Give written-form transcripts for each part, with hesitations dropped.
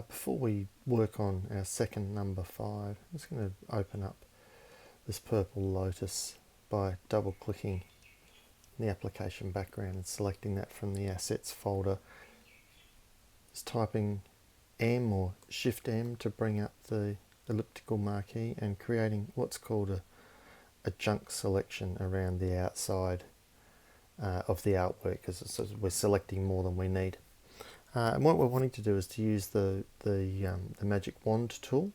Before we work on our second number 5, I'm just going to open up this purple lotus by double clicking the application background and selecting that from the assets folder. Just typing M or Shift M to bring up the elliptical marquee and creating what's called a junk selection around the outside of the artwork, because we're selecting more than we need. And what we're wanting to do is to use the magic wand tool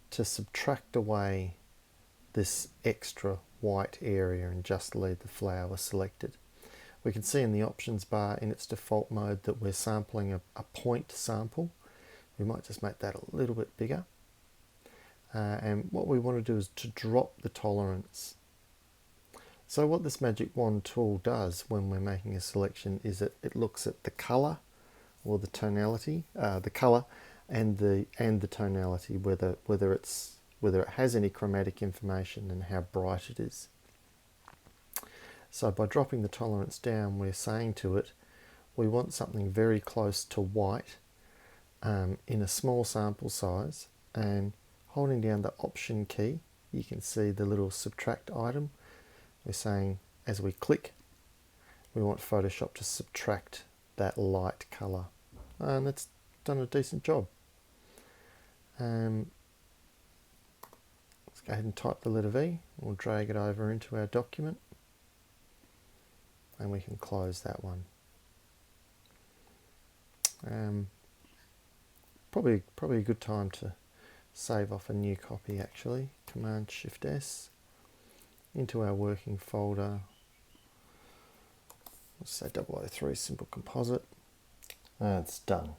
to subtract away this extra white area and just leave the flower selected. We can see in the options bar in its default mode that we're sampling a point sample. We might just make that a little bit bigger. And what we want to do is to drop the tolerance. So what this magic wand tool does when we're making a selection is that it looks at the color or the tonality, the color and the tonality, whether it has any chromatic information and how bright it is. So by dropping the tolerance down, we're saying to it, we want something very close to white in a small sample size, and holding down the Option key, you can see the little subtract item. We're saying as we click, we want Photoshop to subtract that light colour, and it's done a decent job. Let's go ahead and type the letter V. We'll drag it over into our document, and we can close that one. Probably a good time to save off a new copy actually. Command Shift S into our working folder. Let's say 003 Simple Composite. It's done.